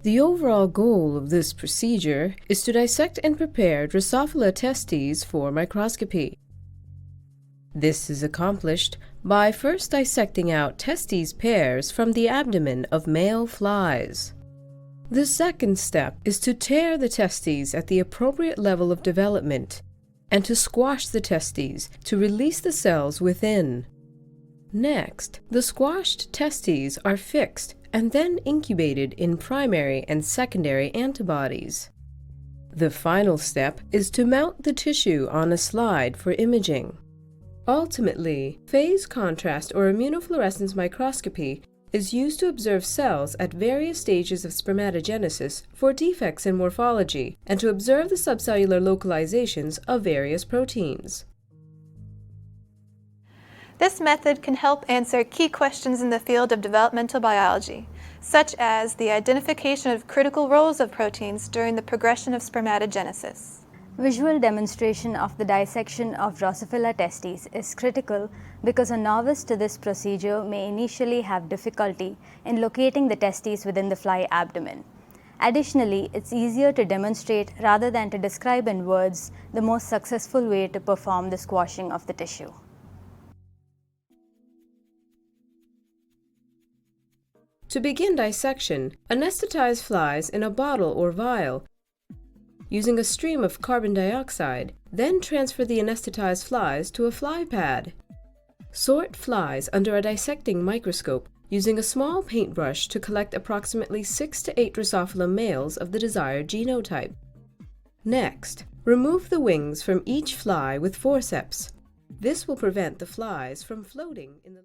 The overall goal of this procedure is to dissect and prepare Drosophila testes for microscopy. This is accomplished by first dissecting out testes pairs from the abdomen of male flies. The second step is to tear the testes at the appropriate level of development and to squash the testes to release the cells within. Next, the squashed testes are fixed and then incubated in primary and secondary antibodies. The final step is to mount the tissue on a slide for imaging. Ultimately, phase contrast or immunofluorescence microscopy is used to observe cells at various stages of spermatogenesis for defects in morphology and to observe the subcellular localizations of various proteins. This method can help answer key questions in the field of developmental biology, such as the identification of critical roles of proteins during the progression of spermatogenesis. Visual demonstration of the dissection of Drosophila testes is critical because a novice to this procedure may initially have difficulty in locating the testes within the fly abdomen. Additionally, it's easier to demonstrate rather than to describe in words the most successful way to perform the squashing of the tissue. To begin dissection, anesthetize flies in a bottle or vial using a stream of carbon dioxide, then transfer the anesthetized flies to a fly pad. Sort flies under a dissecting microscope using a small paintbrush to collect approximately 6 to 8 Drosophila males of the desired genotype. Next, remove the wings from each fly with forceps. This will prevent the flies from floating in the